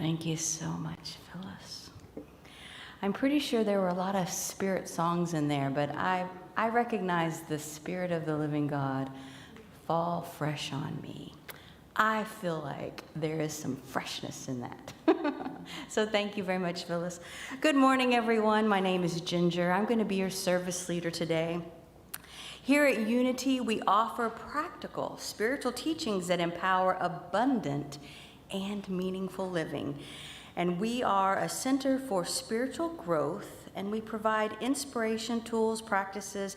Thank you so much, Phyllis. I'm pretty sure there were a lot of spirit songs in there, but I recognize the Spirit of the living God fall fresh on me. I feel like there is some freshness in that. So thank you very much, Phyllis. Good morning, everyone. My name is Ginger. I'm going to be your service leader today. Here at Unity, we offer practical spiritual teachings that empower abundant and meaningful living. And we are a center for spiritual growth, and we provide inspiration, tools, practices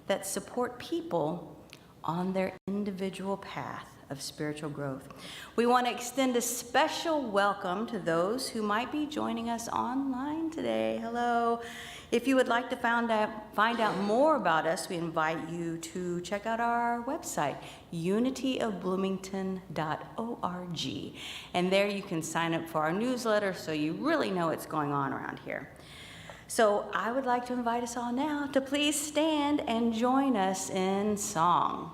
that support people on their individual path of spiritual growth. We want to extend a special welcome to those who might be joining us online today. Hello. If you would like to find out more about us, we invite you to check out our website, unityofbloomington.org. And there you can sign up for our newsletter so you really know what's going on around here. So I would like to invite us all now to please stand and join us in song.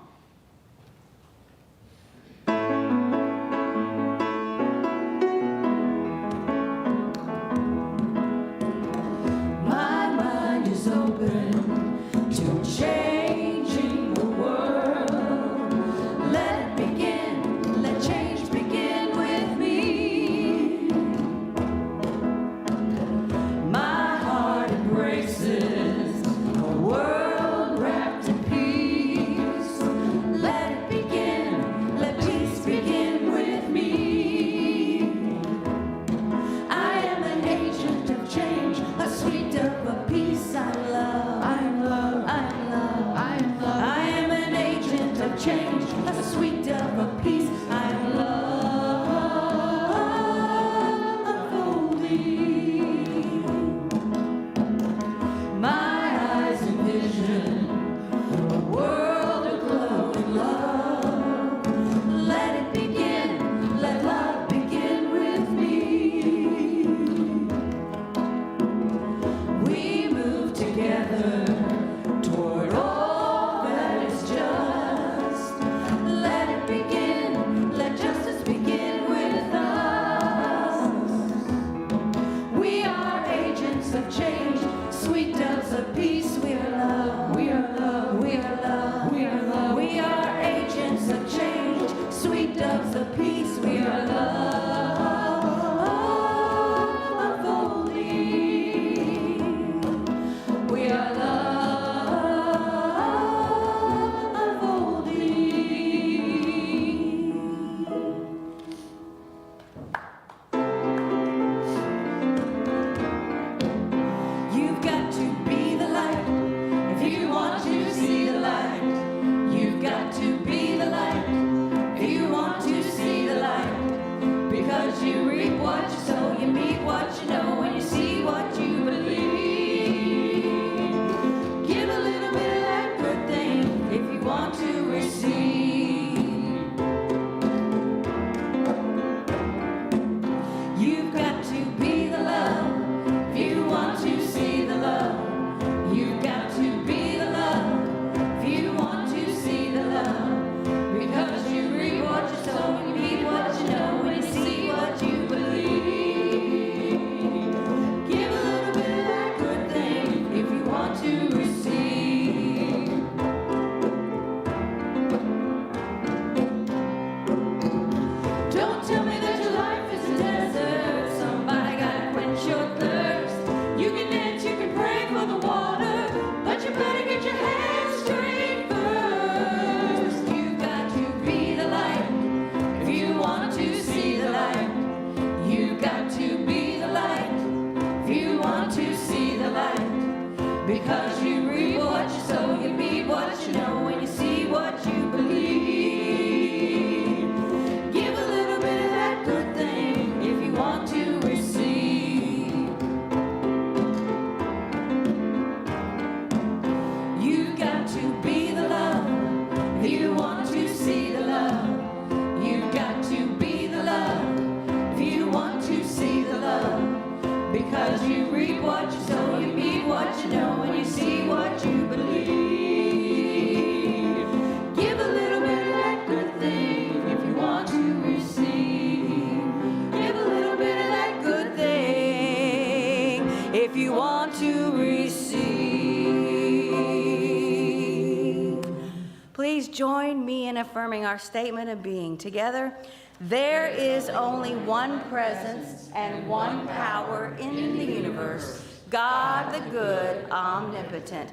Please join me in affirming our statement of being. Together, there is only one presence and one power in the universe, God the good, omnipotent.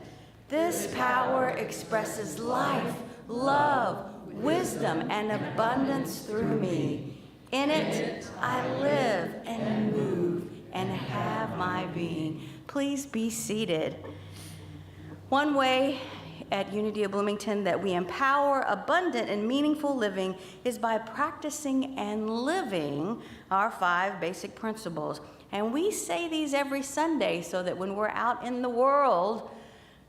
This power expresses life, love, wisdom, and abundance through me. In it, I live and move and have my being. Please be seated. One way at Unity of Bloomington that we empower abundant and meaningful living is by practicing and living our 5 basic principles. And we say these every Sunday so that when we're out in the world,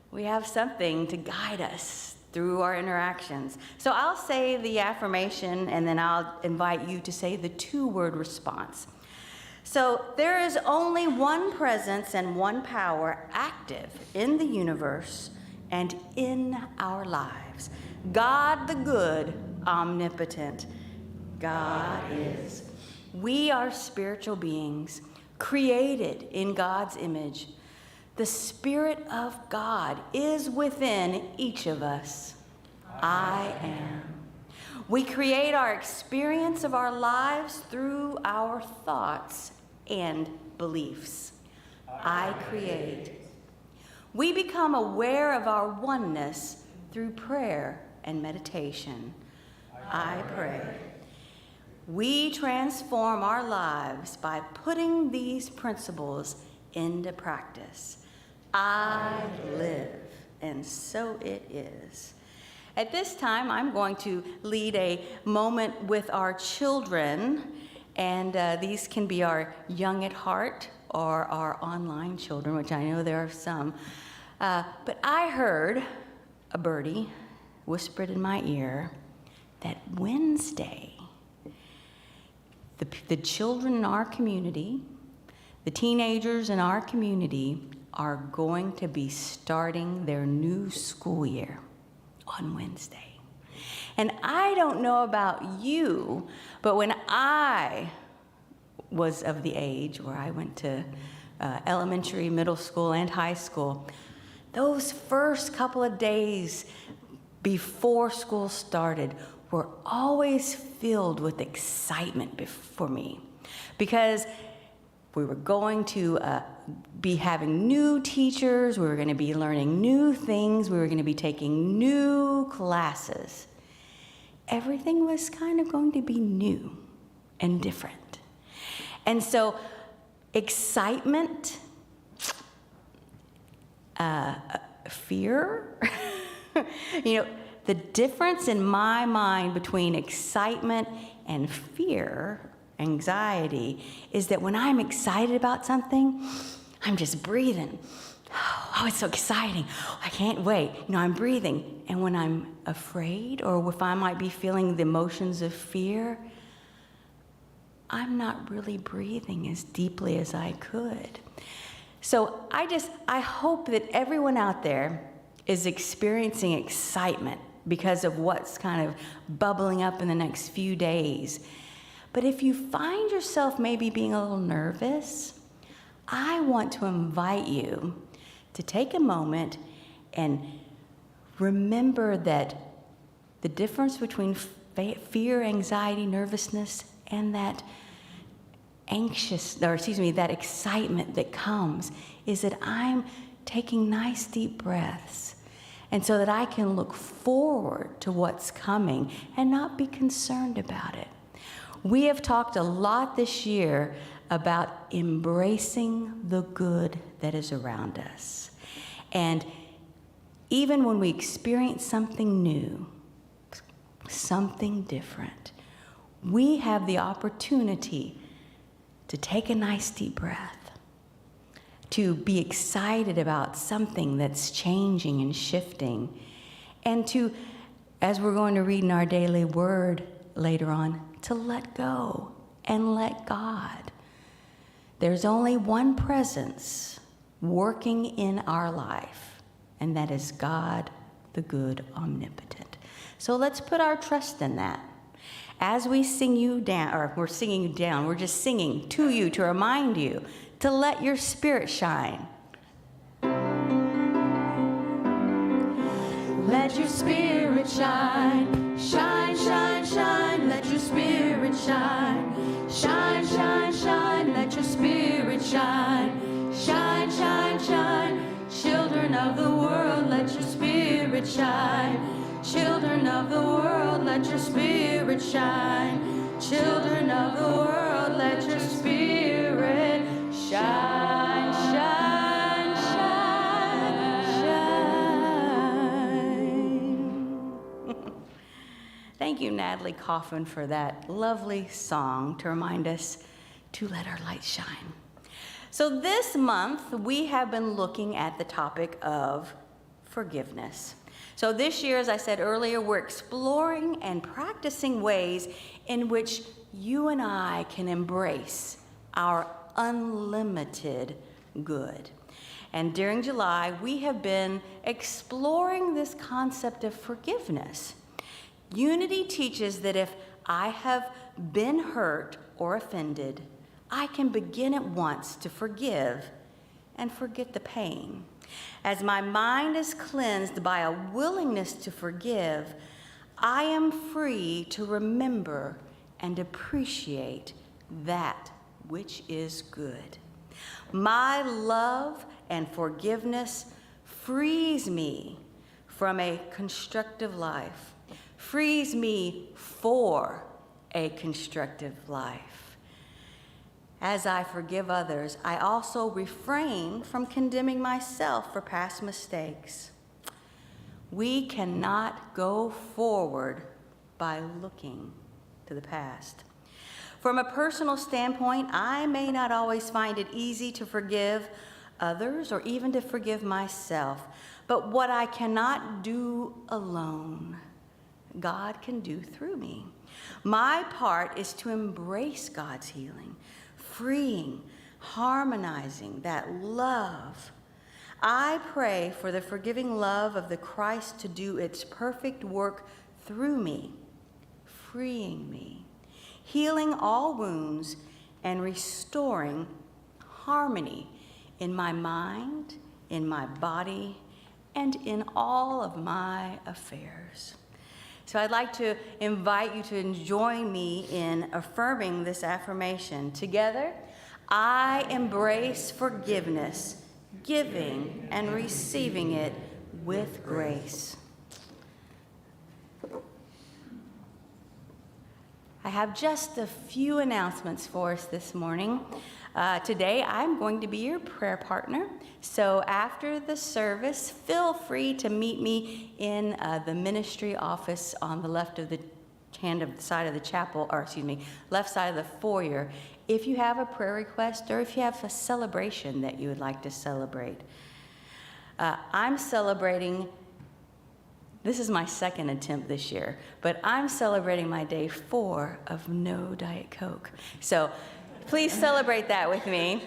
we have something to guide us through our interactions. So I'll say the affirmation, and then I'll invite you to say the 2-word response. So there is only one presence and one power active in the universe and in our lives. God the good, omnipotent. God is. We are spiritual beings created in God's image. The Spirit of God is within each of us. I am. We create our experience of our lives through our thoughts and beliefs. I create. We become aware of our oneness through prayer and meditation. I pray. We transform our lives by putting these principles into practice. I live, and so it is. At this time, I'm going to lead a moment with our children, and these can be our young at heart or our online children, which I know there are some. But I heard a birdie whispered in my ear that Wednesday, the children in our community, the teenagers in our community are going to be starting their new school year on Wednesday. And I don't know about you, but when I was of the age where I went to elementary, middle school, and high school, those first couple of days before school started were always filled with excitement for me, because we were going to be having new teachers, we were going to be learning new things, we were going to be taking new classes. Everything was kind of going to be new and different. And so excitement, fear, the difference in my mind between excitement and fear, anxiety, is that when I'm excited about something, I'm just breathing. Oh, it's so exciting. I can't wait. I'm breathing. And when I'm afraid, or if I might be feeling the emotions of fear, I'm not really breathing as deeply as I could. So I hope that everyone out there is experiencing excitement because of what's kind of bubbling up in the next few days. But if you find yourself maybe being a little nervous, I want to invite you to take a moment and remember that the difference between fear, anxiety, nervousness, and that that excitement that comes is that I'm taking nice deep breaths, and so that I can look forward to what's coming and not be concerned about it. We have talked a lot this year about embracing the good that is around us. And even when we experience something new, something different, we have the opportunity to take a nice deep breath, to be excited about something that's changing and shifting, and to, as we're going to read in our daily word later on, to let go and let God. There's only one presence working in our life, and that is God, the good, omnipotent. So let's put our trust in that. As we sing you down, or we're singing you down, we're just singing to you to remind you to let your spirit shine. let your spirit shine. Shine, shine, shine, let your spirit shine. Shine, shine, shine, let your spirit shine. Shine, shine, shine, children of the world, let your spirit shine. Children of the world, let your spirit shine. Children of the world, let your spirit shine, shine, shine, shine. Thank you, Natalie Coffin, for that lovely song to remind us to let our light shine. So this month, we have been looking at the topic of forgiveness. So this year, as I said earlier, we're exploring and practicing ways in which you and I can embrace our unlimited good. And during July, we have been exploring this concept of forgiveness. Unity teaches that if I have been hurt or offended, I can begin at once to forgive and forget the pain. As my mind is cleansed by a willingness to forgive, I am free to remember and appreciate that which is good. My love and forgiveness frees me from a constructive life, frees me for a constructive life. As I forgive others, I also refrain from condemning myself for past mistakes. We cannot go forward by looking to the past. From a personal standpoint, I may not always find it easy to forgive others or even to forgive myself, but what I cannot do alone, God can do through me. My part is to embrace God's healing, freeing, harmonizing that love. I pray for the forgiving love of the Christ to do its perfect work through me, freeing me, healing all wounds, and restoring harmony in my mind, in my body, and in all of my affairs. So I'd like to invite you to join me in affirming this affirmation. Together, I embrace forgiveness, giving and receiving it with grace. I have just a few announcements for us this morning. Today, I'm going to be your prayer partner. So after the service, feel free to meet me in the ministry office on the left of the side of the chapel, left side of the foyer, if you have a prayer request or if you have a celebration that you would like to celebrate. I'm celebrating. This is my second attempt this year, but I'm celebrating my day 4 of no Diet Coke. So please celebrate that with me.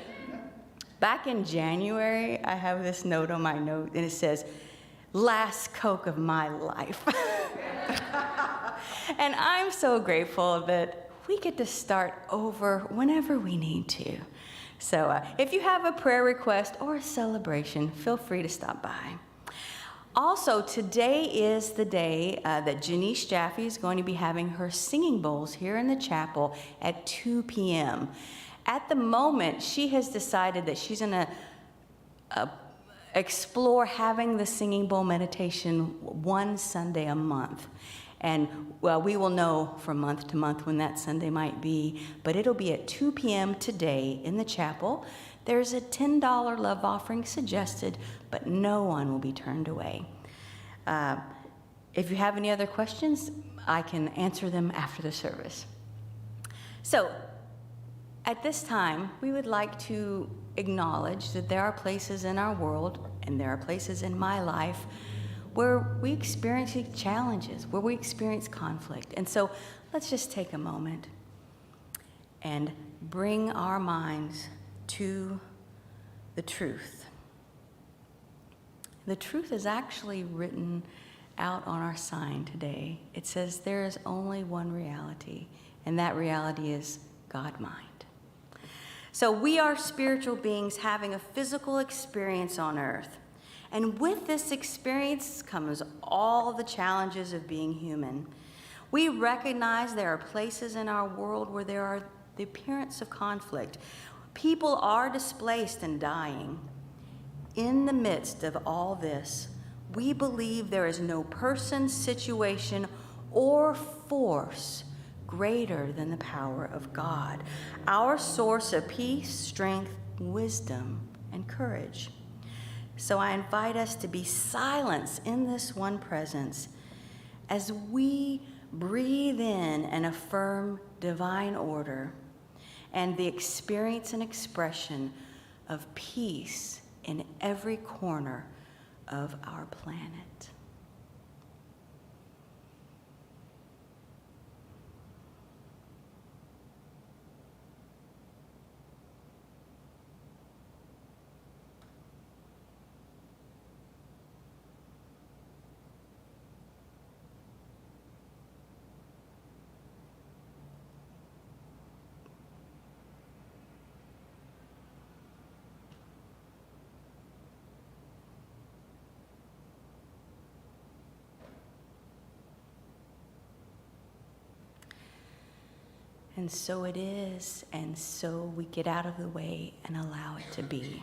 Back in January, I have this note on my note, and it says, "Last Coke of my life." And I'm so grateful that we get to start over whenever we need to. So if you have a prayer request or a celebration, feel free to stop by. Also, today is the day that Janice Jaffe is going to be having her singing bowls here in the chapel at 2 p.m. At the moment, she has decided that she's going to explore having the singing bowl meditation one Sunday a month. And, well, we will know from month to month when that Sunday might be, but it'll be at 2 p.m. today in the chapel. There's a $10 love offering suggested, but no one will be turned away. If you have any other questions, I can answer them after the service. So, at this time, we would like to acknowledge that there are places in our world, and there are places in my life, where we experience challenges, where we experience conflict. And so let's just take a moment and bring our minds to the truth. The truth is actually written out on our sign today. It says there is only one reality, and that reality is God-mind. So we are spiritual beings having a physical experience on earth. And with this experience comes all the challenges of being human. We recognize there are places in our world where there are the appearance of conflict. People are displaced and dying. In the midst of all this, we believe there is no person, situation, or force greater than the power of God, our source of peace, strength, wisdom, and courage. So I invite us to be silent in this one presence as we breathe in and affirm divine order and the experience and expression of peace in every corner of our planet. And so it is, and so we get out of the way and allow it to be.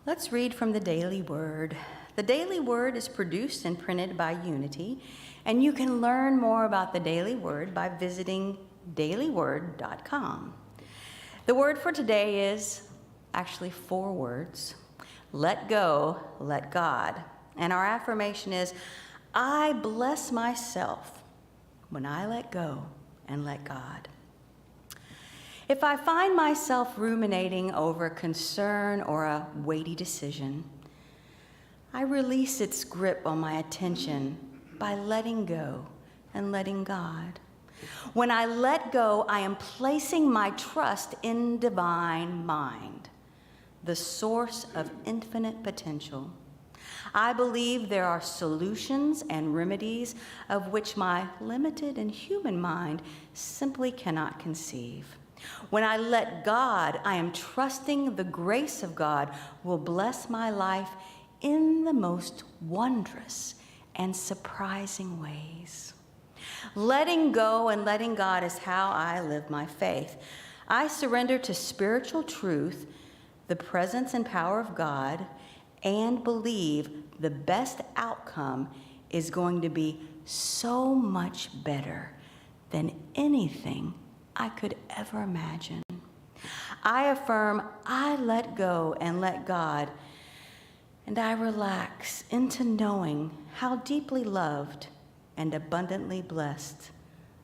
Let's read from the Daily Word. The Daily Word is produced and printed by Unity, and you can learn more about the Daily Word by visiting dailyword.com. The word for today is actually 4 words. Let go, let God. And our affirmation is, I bless myself when I let go and let God. If I find myself ruminating over a concern or a weighty decision, I release its grip on my attention by letting go and letting God. When I let go, I am placing my trust in divine mind, the source of infinite potential. I believe there are solutions and remedies of which my limited and human mind simply cannot conceive. When I let God, I am trusting the grace of God will bless my life in the most wondrous and surprising ways. Letting go and letting God is how I live my faith. I surrender to spiritual truth, the presence and power of God, and believe the best outcome is going to be so much better than anything I could ever imagine. I affirm I let go and let God, and I relax into knowing how deeply loved and abundantly blessed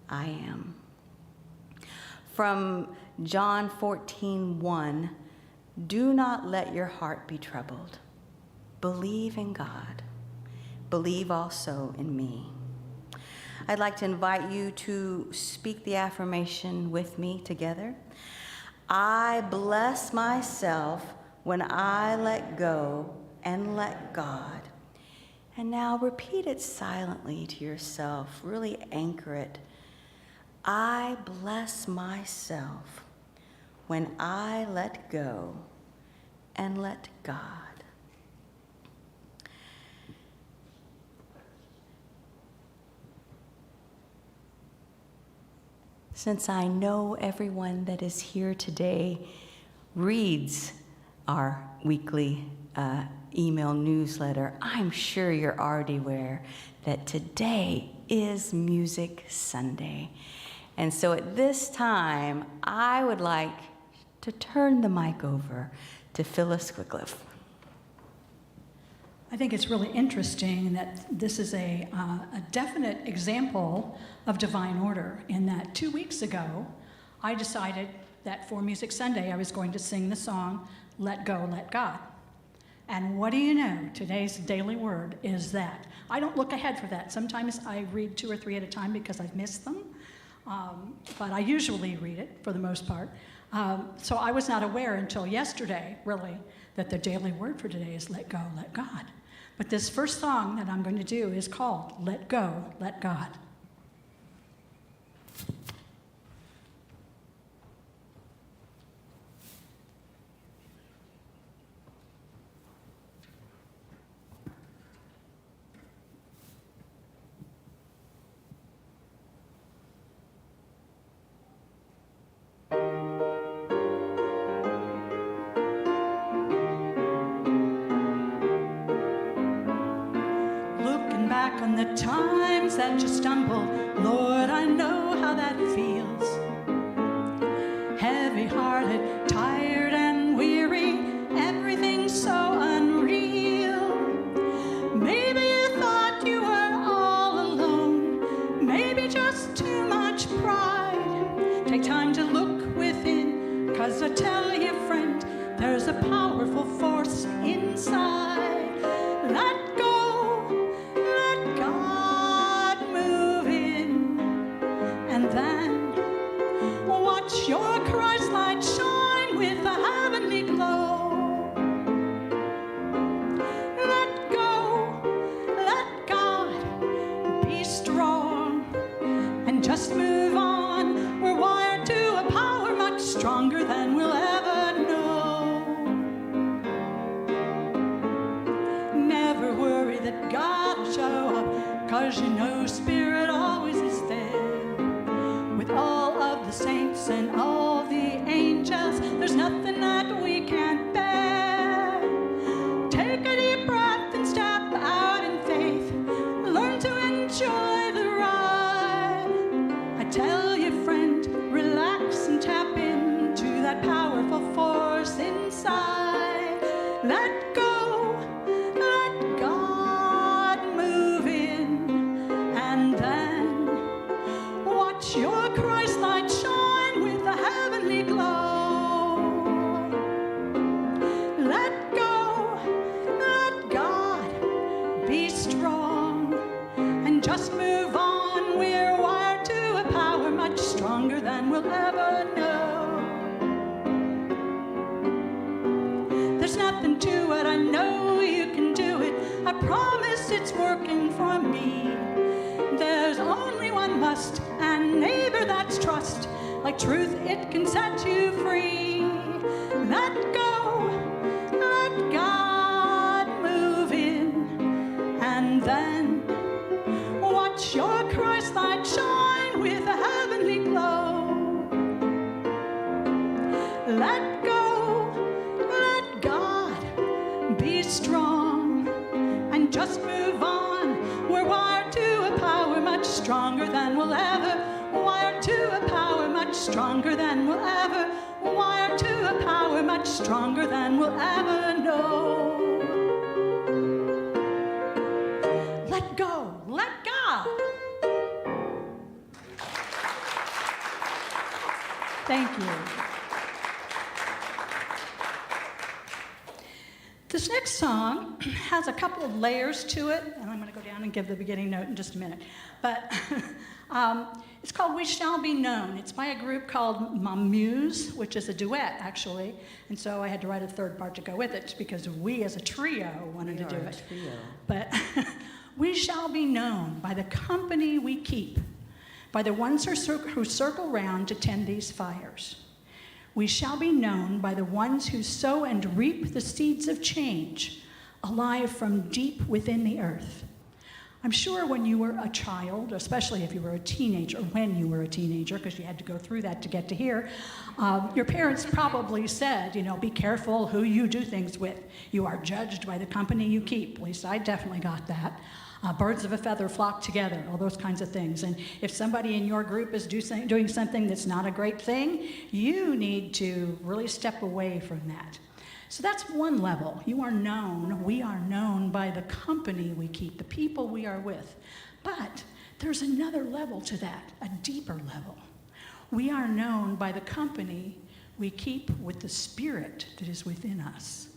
I am. From John 14:1, do not let your heart be troubled. Believe in God. Believe also in me. I'd like to invite you to speak the affirmation with me together. I bless myself when I let go and let God. And now repeat it silently to yourself. Really anchor it. I bless myself when I let go and let God. Since I know everyone that is here today reads our weekly email newsletter, I'm sure you're already aware that today is Music Sunday. And so at this time, I would like to turn the mic over to Phyllis Quickliff. I think it's really interesting that this is a definite example of divine order in that 2 weeks ago, I decided that for Music Sunday, I was going to sing the song, Let Go, Let God. And what do you know? Today's daily word is that. I don't look ahead for that. Sometimes I read 2 or 3 at a time because I've missed them. But I usually read it for the most part. So I was not aware until yesterday, really, that the daily word for today is let go, let God. But this first song that I'm going to do is called Let Go, Let God. back on the times that you stumbled, Lord, I know how that feels. Heavy-hearted, tired and weary, everything's so unreal. Maybe you thought you were all alone, maybe just too much pride. Take time to look within, 'cause I tell you, friend, there's a powerful force inside. Let go, let God move in, and then watch your Christ light shine with a heavenly glow. Let go, let God be strong, and just move on. We're wired to a power much stronger than we'll ever know. Never worry that God will show up, 'cause you know Spirit always is there. With all of the saints and all the angels, there's nothing that we can't bear. Take a deep breath and step out in faith. Learn to enjoy the ride. I tell you, friend, relax and tap into that powerful force inside. Let go, let God move in, and then watch your Christ light shine with a heavenly glow. Let go, let God be strong, and just move on. We're wired to a power much stronger than we'll ever know. There's nothing to it, I know you can do it. I promise it's working for me. There's only one must, and neighbor, that's trust. Like truth, it can set you free. Let go, let God move in, and then watch your Christ light shine with a heavenly glow. Let go, let God be strong, and just move on. We're wired to a power much stronger than we'll ever. Wired to a power much stronger than we'll ever. Wired to a power much stronger than we'll ever know. Let go, let God. Thank you. This next song has a couple of layers to it, and I'm going to go down and give the beginning note in just a minute. But it's called We Shall Be Known. It's by a group called Muse, which is a duet, actually. And so I had to write a third part to go with it, because we as a trio wanted to do it. Trio. But we shall be known by the company we keep, by the ones who circle round to tend these fires. We shall be known by the ones who sow and reap the seeds of change, alive from deep within the earth. I'm sure when you were a child, especially if you were a teenager, or when you were a teenager, because you had to go through that to get to here, your parents probably said, you know, be careful who you do things with. You are judged by the company you keep. At least I definitely got that. Birds of a feather flock together, all those kinds of things. And if somebody in your group is doing something that's not a great thing, you need to really step away from that. So that's one level. You are known, we are known by the company we keep, the people we are with. But there's another level to that, a deeper level. We are known by the company we keep with the Spirit that is within us.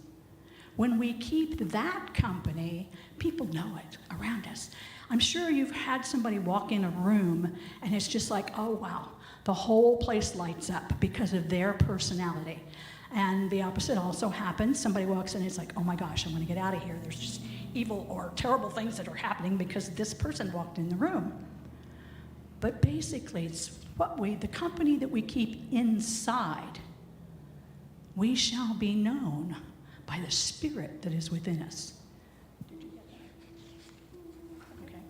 When we keep that company, people know it around us. I'm sure you've had somebody walk in a room and it's just like, oh wow, the whole place lights up because of their personality. And the opposite also happens. Somebody walks in and it's like, oh my gosh, I want to get out of here. There's just evil or terrible things that are happening because this person walked in the room. But basically, it's the company that we keep inside. We shall be known by the Spirit that is within us. Did you get that? Okay.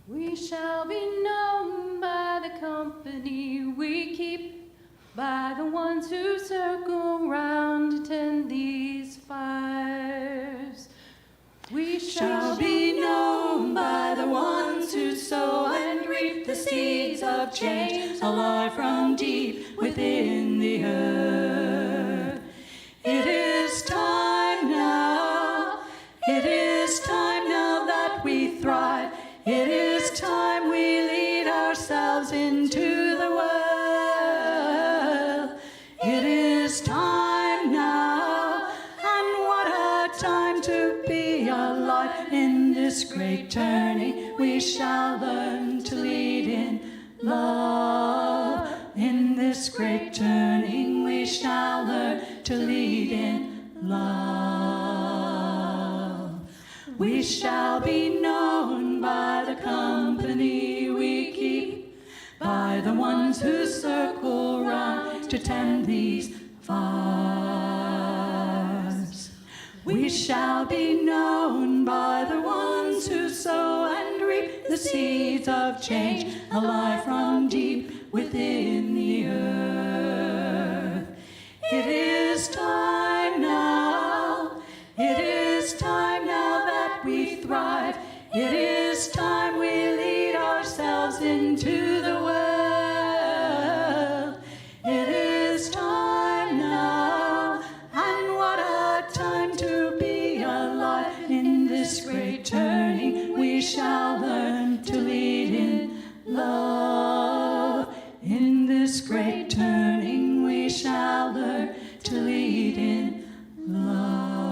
We shall be known by the company we keep, by the ones who circle round to tend these fires. We shall be known seeds of change, alive from deep within the earth. It is time now, it is time now that we thrive. It is time we lead ourselves into the world. It is time now, and what a time to be alive. In this great journey we shall learn to lead in love. In this great journey we shall learn to lead in love. We shall be known by the company we keep, by the ones who circle round to tend these vines. We shall be known by the ones who sow and reap the seeds of change, alive from deep within the earth. It is time now, it is time now that we thrive. It is time we lead ourselves into the world. It is time now, and what a time to be alive. In this great journey we shall learn to lead in love. In this great turning we shall learn to lead in love.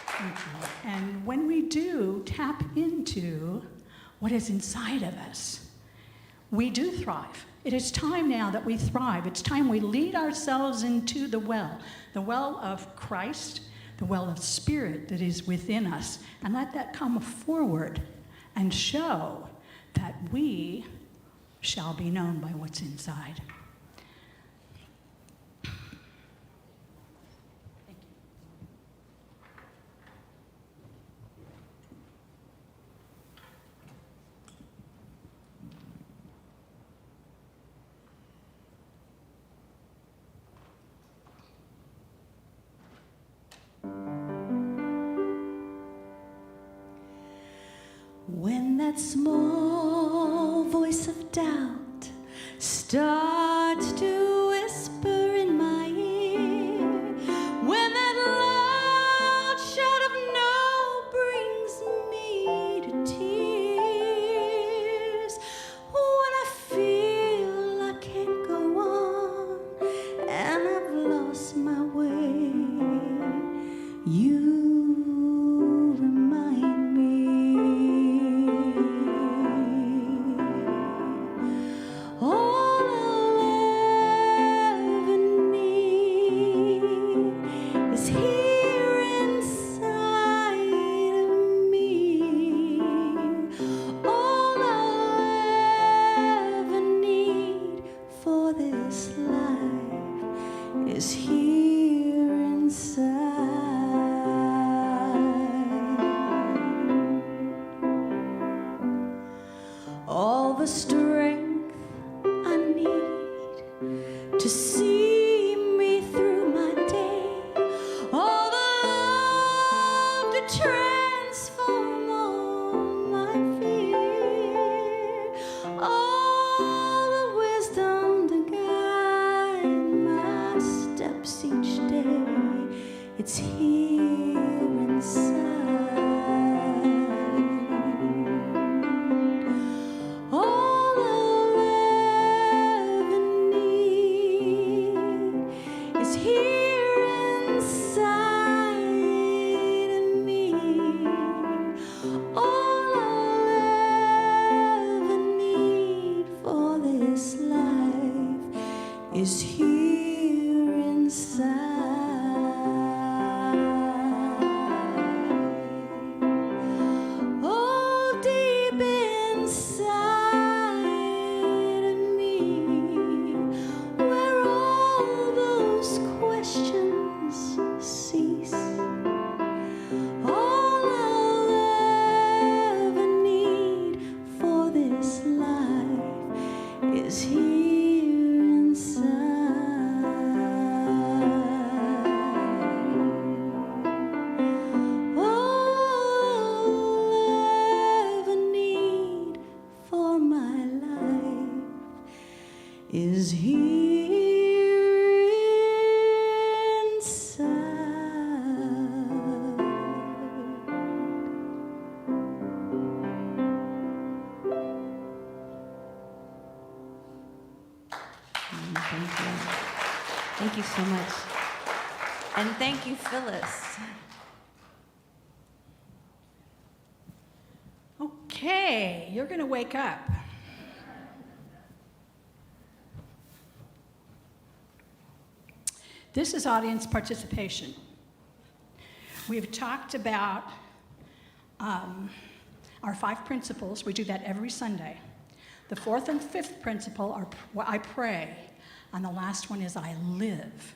Thank you. And when we do tap into what is inside of us, we do thrive. It is time now that we thrive. It's time we lead ourselves into the well of Christ, the well of spirit that is within us, and let that come forward and show that we shall be known by what's inside. Thank you. When that small voice of doubt starts to whisper in my ear, when that loud shout of no brings me to tears, when I feel I can't go on and I've lost my way, you remind me. All I'll ever need is here inside of me. All I'll ever need for this life is here inside. All the strength I need to see me through my day, all the love to transform all my fear, all the wisdom to guide my steps each day. It's here inside. All I'll ever need is here inside of me. All I'll ever need for this life is here inside. Oh, deep inside of me, where all those questions cease. All I'll ever need for this life is here inside. Thank you so much. And thank you, Phyllis. Okay, you're going to wake up. This is audience participation. We've talked about our 5 principles. We do that every Sunday. The 4th and 5th principle are I pray, and the last one is I live.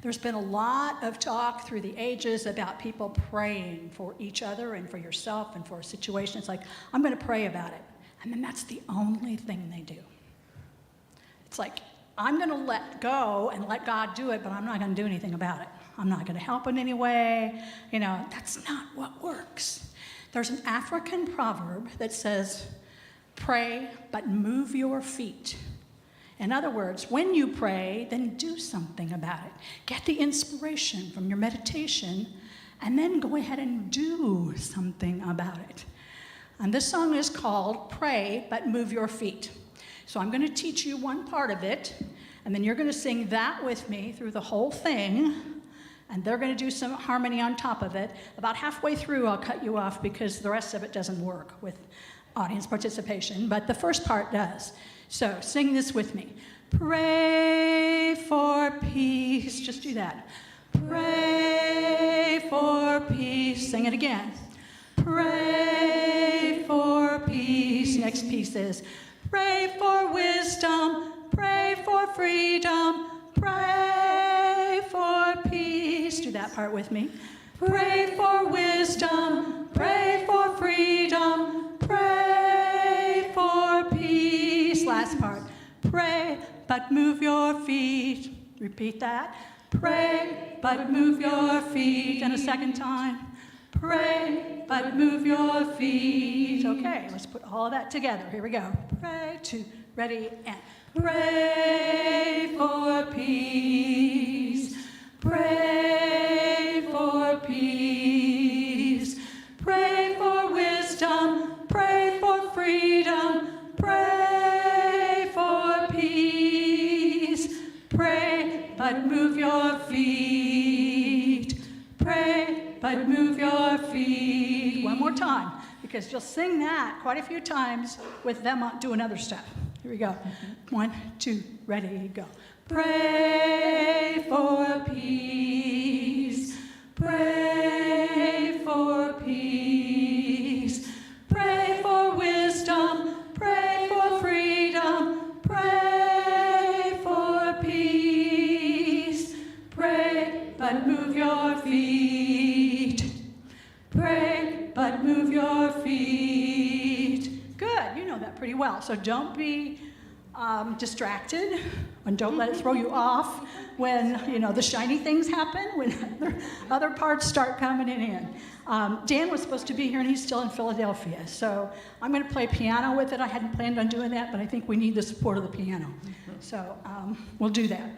There's been a lot of talk through the ages about people praying for each other and for yourself and for a situation. It's like, I'm going to pray about it. And then that's the only thing they do. It's like, I'm going to let go and let God do it, but I'm not going to do anything about it. I'm not going to help in any way. You know, that's not what works. There's an African proverb that says, pray, but move your feet. In other words, when you pray, then do something about it. Get the inspiration from your meditation, and then go ahead and do something about it. And this song is called Pray, But Move Your Feet. So I'm going to teach you one part of it, and then you're going to sing that with me through the whole thing, and they're going to do some harmony on top of it. About halfway through, I'll cut you off because the rest of it doesn't work with audience participation, but the first part does. So sing this with me. Pray for peace. Just do that. Pray for peace. Sing it again. Pray for peace. Next piece is pray for wisdom. Pray for freedom. Pray for peace. Do that part with me. Pray for wisdom. Pray for freedom. Pray for peace. Last part. Pray, but move your feet. Repeat that. Pray, but move your feet. And a second time. Pray, but move your feet. Okay, let's put all of that together. Here we go. Pray, 2, ready, and pray for peace. Pray for peace. Pray for wisdom. Pray for freedom. Pray for peace. Pray, but move your feet. Pray, but move your feet. One more time, because you'll sing that quite a few times with them doing other stuff. Here we go. 1, 2, ready, go. Pray for peace. Pray for peace. Pray for wisdom. Pray for freedom. Pray for peace. Pray, but move your feet. Pray, but move your feet. Good, you know that pretty well. So don't be distracted, and don't let it throw you off when, you know, the shiny things happen, when other parts start coming in. Dan was supposed to be here, and he's still in Philadelphia. So I'm going to play piano with it. I hadn't planned on doing that, but I think we need the support of the piano. So we'll do that.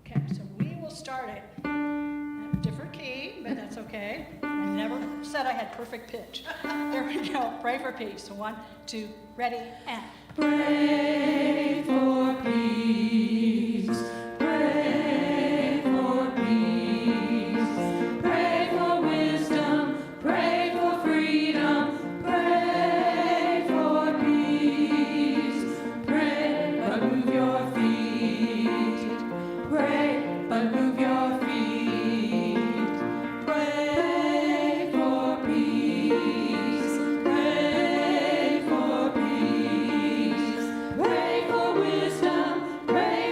Okay, so we will start it in a different key, but that's okay. I never said I had perfect pitch. There we go. Pray for peace. So 1, 2, ready, and pray for peace. Pray for peace. Pray for wisdom. Pray for freedom. Pray for peace. Pray, but move your feet. Pray, but move your feet. Pray for peace. Pray for peace. Pray for wisdom. Pray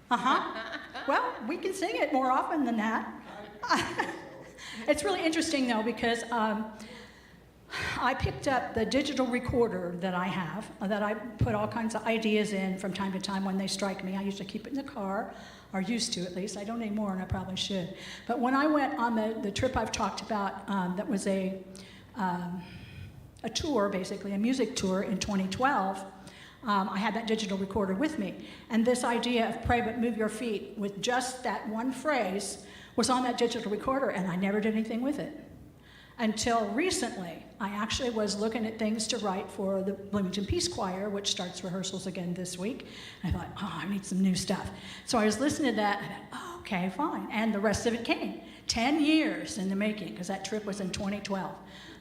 Well, we can sing it more often than that. It's really interesting, though, because I picked up the digital recorder that I have, that I put all kinds of ideas in from time to time when they strike me. I usually keep it in the car, or used to at least. I don't anymore, and I probably should. But when I went on the trip I've talked about, that was a tour, basically, a music tour in 2012, I had that digital recorder with me. And this idea of pray but move your feet with just that one phrase was on that digital recorder, and I never did anything with it. Until recently, I actually was looking at things to write for the Bloomington Peace Choir, which starts rehearsals again this week. And I thought, I need some new stuff. So I was listening to that, and I thought, okay, fine. And the rest of it came. 10 years in the making, because that trip was in 2012.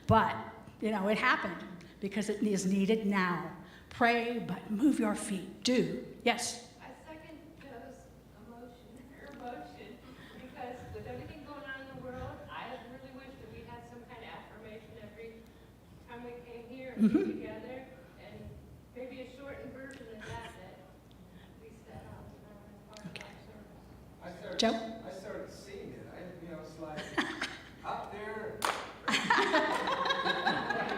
But, it happened, because it is needed now. Pray, but move your feet. Do. Yes? I second Joe's emotion, because with everything going on in the world, I really wish that we had some kind of affirmation every time we came here and get together, and maybe a shortened version of that we set out as part of our service. Joe? I started seeing it. It's like up there.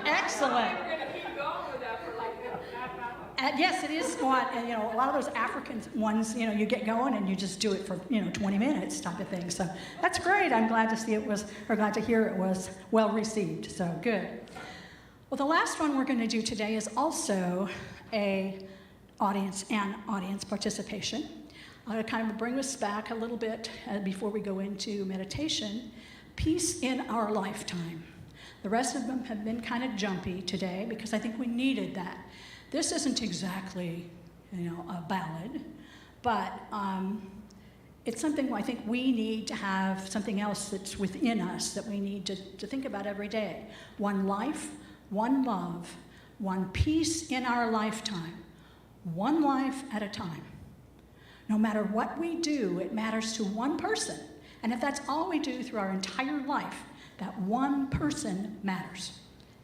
Excellent. We're going to keep going with that for like a half hour. Yes, it is one, and a lot of those African ones, you get going and you just do it for 20 minutes type of thing. So that's great. I'm glad to see glad to hear it was well received. So good. Well, the last one we're going to do today is also an audience participation. I'm going to kind of bring us back a little bit before we go into meditation. Peace in our lifetime. The rest of them have been kind of jumpy today because I think we needed that. This isn't exactly, a ballad, but it's something I think we need to have, something else that's within us that we need to think about every day. One life, one love, one peace in our lifetime, one life at a time. No matter what we do, it matters to one person. And if that's all we do through our entire life, that one person matters.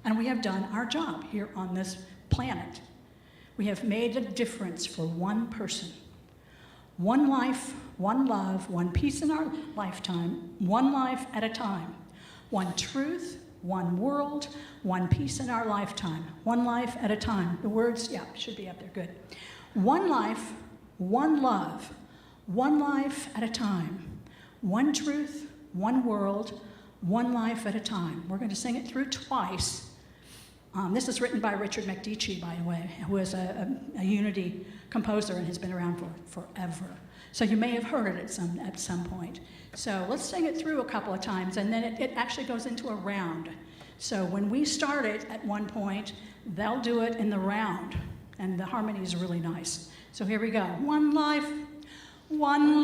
And we have done our job here on this planet. We have made a difference for one person. One life, one love, one peace in our lifetime, one life at a time. One truth, one world, one peace in our lifetime, one life at a time. The words, should be up there, good. One life, one love, one life at a time. One truth, one world, one life at a time. We're going to sing it through twice. This is written by Richard McDeachy, by the way, who is a Unity composer and has been around for forever. So you may have heard it at some point. So let's sing it through a couple of times, and then it actually goes into a round. So when we start it at one point, they'll do it in the round, and the harmony is really nice. So here we go. One life, one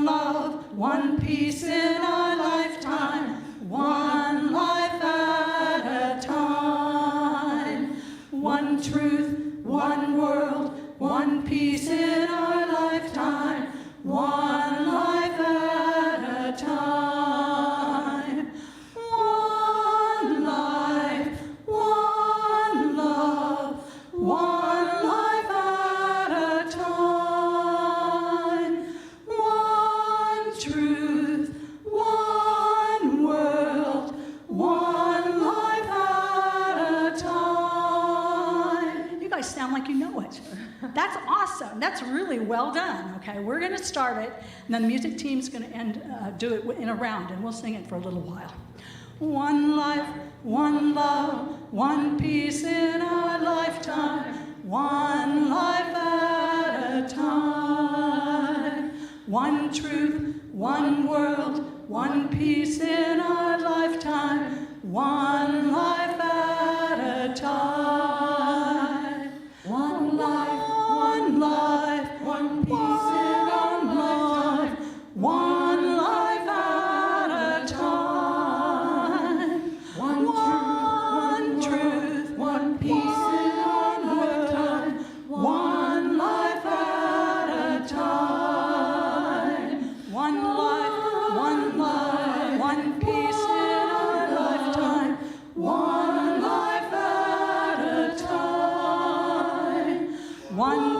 love, one peace in our lifetime, one life at a time, one truth, one world, one peace in our lifetime, one life at a time, one life, one love, one life at a time, one truth, one world, one life at a time. You guys sound like you know it. That's awesome. That's really well done. Okay, we're going to start it, and then the music team's going to do it in a round, and we'll sing it for a little while. One life, one love, one peace in our lifetime, one life at a time, one truth, one world, one peace in our lifetime, one life at a time, one life, one life, one peace in our life, one life at a time, one truth, one peace in our lifetime, one life at a time, one life, one peace in our lifetime, one life at a time, one